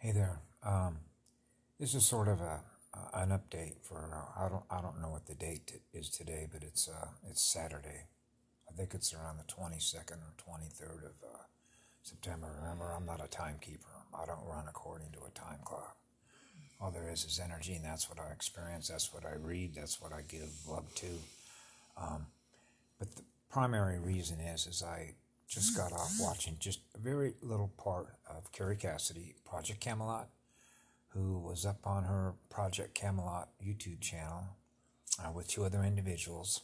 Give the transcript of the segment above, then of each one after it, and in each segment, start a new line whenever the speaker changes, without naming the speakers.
Hey there. This is sort of an update for I don't know what the date is today, but it's Saturday. I think it's around the 22nd or 23rd of September. Remember, I'm not a timekeeper. I don't run according to a time clock. All there is energy, and that's what I experience. That's what I read. That's what I give love to. But the primary reason is I just got off watching just a very little part of Carrie Cassidy, Project Camelot, who was up on her Project Camelot YouTube channel with two other individuals.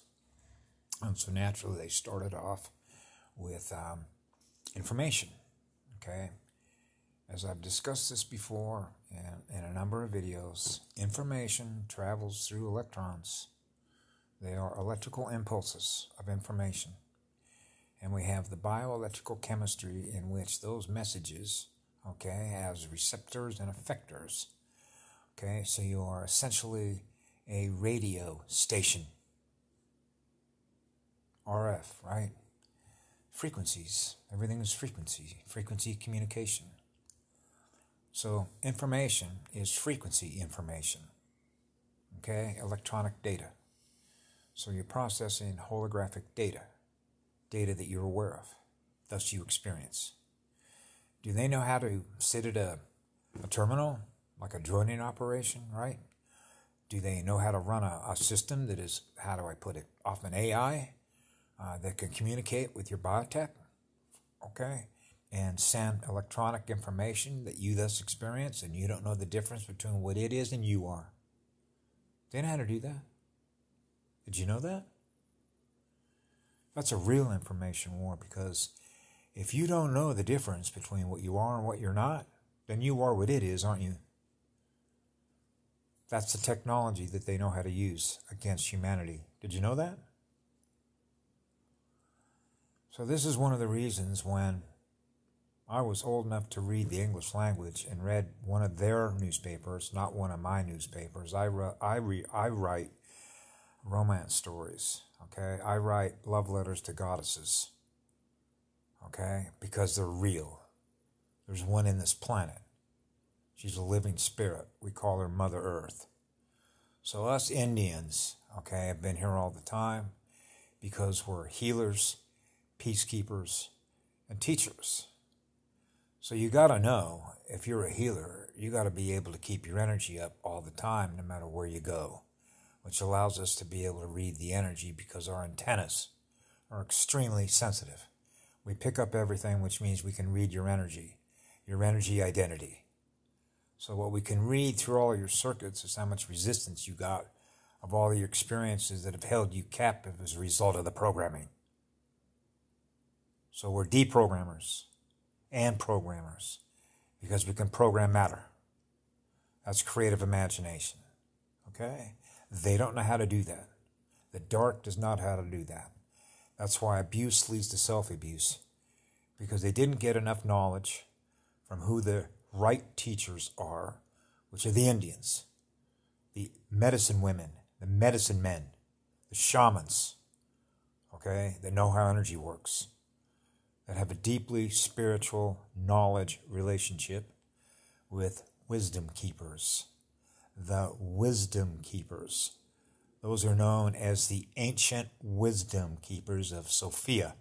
And so naturally they started off with information, okay? As I've discussed this before in a number of videos, information travels through electrons. They are electrical impulses of information. And we have the bioelectrical chemistry in which those messages, okay, has receptors and effectors. Okay, so you are essentially a radio station. RF, right? Frequencies. Everything is frequency communication. So information is frequency information. Okay, electronic data. So you're processing holographic data that you're aware of, thus you experience. Do they know how to sit at a terminal, like a droning operation, right? Do they know how to run a system that is, how do I put it, off an AI that can communicate with your biotech, okay, and send electronic information that you thus experience, and you don't know the difference between what it is and you are? They know how to do that. Did you know that? That's a real information war, because if you don't know the difference between what you are and what you're not, then you are what it is, aren't you? That's the technology that they know how to use against humanity. Did you know that? So this is one of the reasons when I was old enough to read the English language and read one of their newspapers, not one of my newspapers. I write romance stories. Okay, I write love letters to goddesses, okay, because they're real. There's one in this planet. She's a living spirit. We call her Mother Earth. So us Indians, okay, have been here all the time because we're healers, peacekeepers, and teachers. So you got to know, if you're a healer, you got to be able to keep your energy up all the time, no matter where you go, which allows us to be able to read the energy because our antennas are extremely sensitive. We pick up everything, which means we can read your energy identity. So what we can read through all of your circuits is how much resistance you got of all your experiences that have held you captive as a result of the programming. So we're deprogrammers and programmers because we can program matter. That's creative imagination. Okay? They don't know how to do that. The dark does not know how to do that. That's why abuse leads to self-abuse, because they didn't get enough knowledge from who the right teachers are, which are the Indians, the medicine women, the medicine men, the shamans, okay, that know how energy works, that have a deeply spiritual knowledge relationship with wisdom keepers. The wisdom keepers. Those are known as the ancient wisdom keepers of Sophia,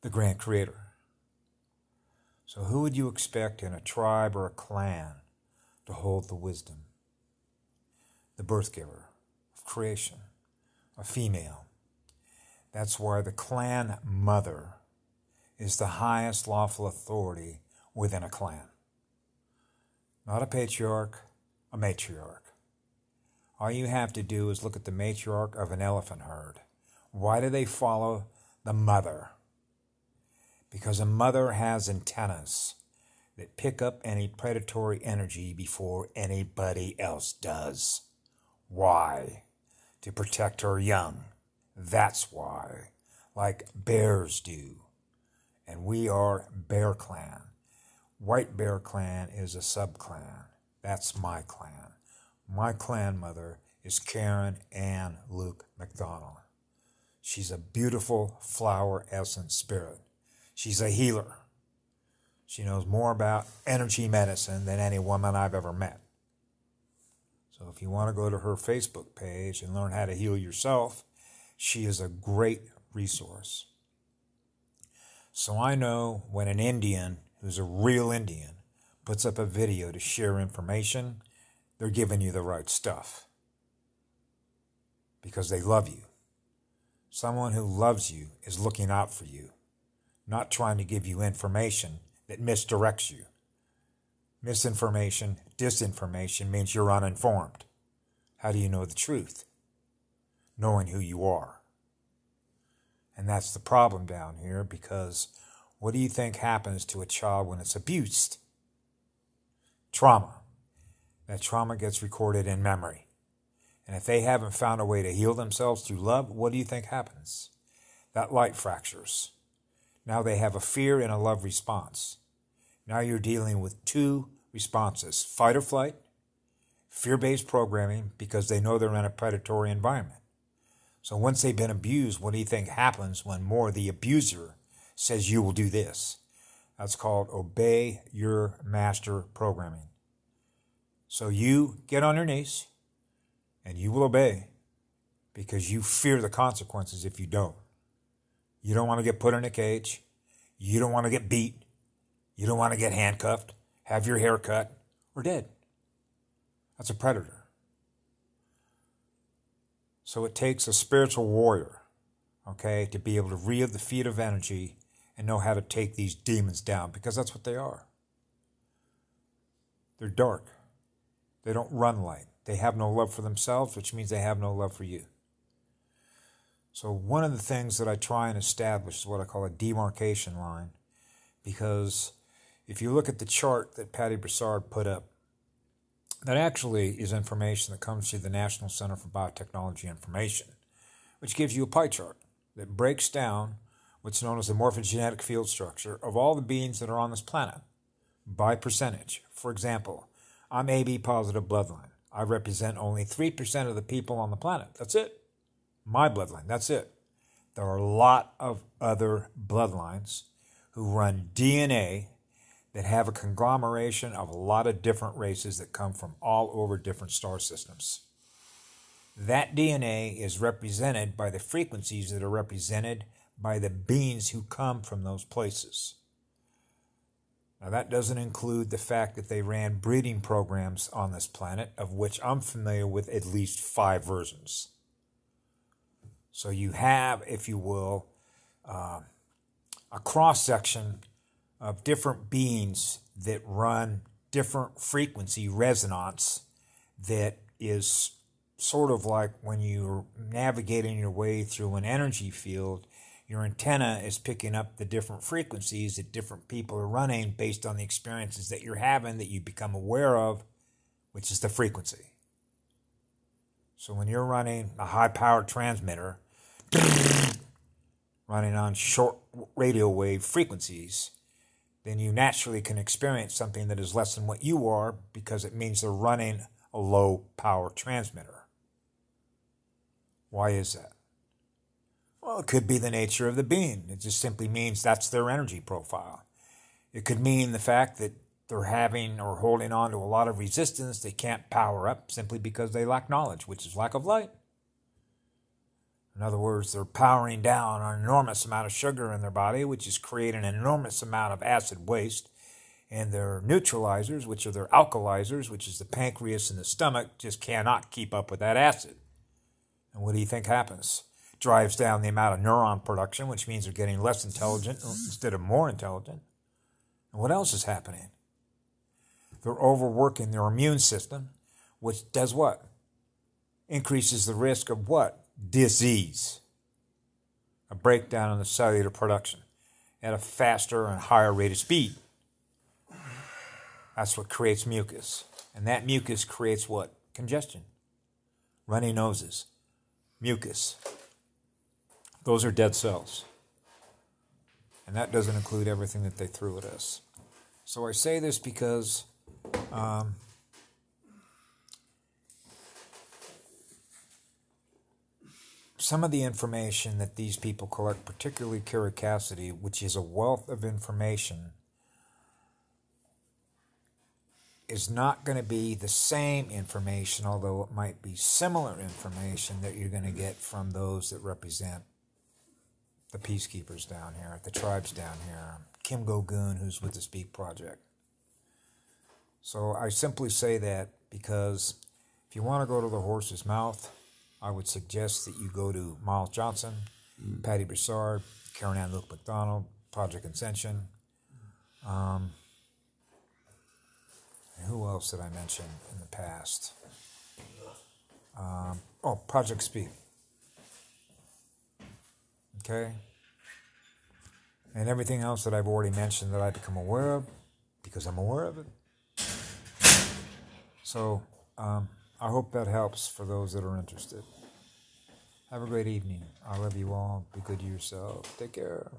the Grand Creator. So who would you expect in a tribe or a clan to hold the wisdom? The birth giver of creation, a female. That's why the clan mother is the highest lawful authority within a clan. Not a patriarch, a matriarch. All you have to do is look at the matriarch of an elephant herd. Why do they follow the mother? Because a mother has antennas that pick up any predatory energy before anybody else does. Why? To protect her young. That's why. Like bears do. And we are Bear Clan. White Bear Clan is a sub-clan. That's my clan. My clan mother is Karen Ann Luke McDonald. She's a beautiful flower essence spirit. She's a healer. She knows more about energy medicine than any woman I've ever met. So if you want to go to her Facebook page and learn how to heal yourself, she is a great resource. So I know when an Indian, who's a real Indian, puts up a video to share information, they're giving you the right stuff. Because they love you. Someone who loves you is looking out for you, not trying to give you information that misdirects you. Misinformation, disinformation means you're uninformed. How do you know the truth? Knowing who you are. And that's the problem down here, because what do you think happens to a child when it's abused? Trauma. That trauma gets recorded in memory. And if they haven't found a way to heal themselves through love, what do you think happens? That light fractures. Now they have a fear and a love response. Now you're dealing with two responses: fight or flight, fear-based programming, because they know they're in a predatory environment. So once they've been abused, what do you think happens when more the abuser says you will do this? That's called obey your master programming. So you get on your knees and you will obey because you fear the consequences if you don't. You don't want to get put in a cage. You don't want to get beat. You don't want to get handcuffed, have your hair cut, or dead. That's a predator. So it takes a spiritual warrior, okay, to be able to wield the feet of energy and know how to take these demons down, because that's what they are. They're dark. They don't run light. They have no love for themselves, which means they have no love for you. So one of the things that I try and establish is what I call a demarcation line, because if you look at the chart that Patty Broussard put up, that actually is information that comes through the National Center for Biotechnology Information, which gives you a pie chart that breaks down what's known as the morphogenetic field structure of all the beings that are on this planet by percentage. For example, I'm AB positive bloodline. I represent only 3% of the people on the planet. That's it. My bloodline, that's it. There are a lot of other bloodlines who run DNA that have a conglomeration of a lot of different races that come from all over different star systems. That DNA is represented by the frequencies that are represented by the beings who come from those places. Now that doesn't include the fact that they ran breeding programs on this planet, of which I'm familiar with at least 5 versions. So you have, if you will, a cross-section of different beings that run different frequency resonance that is sort of like when you're navigating your way through an energy field, your antenna is picking up the different frequencies that different people are running based on the experiences that you're having that you become aware of, which is the frequency. So when you're running a high-powered transmitter, running on short radio wave frequencies, then you naturally can experience something that is less than what you are, because it means they're running a low-power transmitter. Why is that? Well, it could be the nature of the being. It just simply means that's their energy profile. It could mean the fact that they're having or holding on to a lot of resistance they can't power up simply because they lack knowledge, which is lack of light. In other words, they're powering down an enormous amount of sugar in their body, which is creating an enormous amount of acid waste. And their neutralizers, which are their alkalizers, which is the pancreas and the stomach, just cannot keep up with that acid. And what do you think happens? Drives down the amount of neuron production, which means they're getting less intelligent instead of more intelligent. And what else is happening? They're overworking their immune system, which does what? Increases the risk of what? Disease. A breakdown in the cellular production at a faster and higher rate of speed. That's what creates mucus. And that mucus creates what? Congestion. Runny noses. Mucus. Those are dead cells. And that doesn't include everything that they threw at us. So I say this because some of the information that these people collect, particularly Kara Cassidy, which is a wealth of information, is not going to be the same information, although it might be similar information that you're going to get from those that represent the peacekeepers down here, the tribes down here, Kim Go-gun, who's with the Speak Project. So I simply say that because if you want to go to the horse's mouth, I would suggest that you go to Miles Johnson, Patty Broussard, Karen Ann Luke McDonald, Project Ascension. Who else did I mention in the past? Project Speak. Okay? And everything else that I've already mentioned that I've become aware of, because I'm aware of it. So, I hope that helps for those that are interested. Have a great evening. I love you all. Be good to yourself. Take care.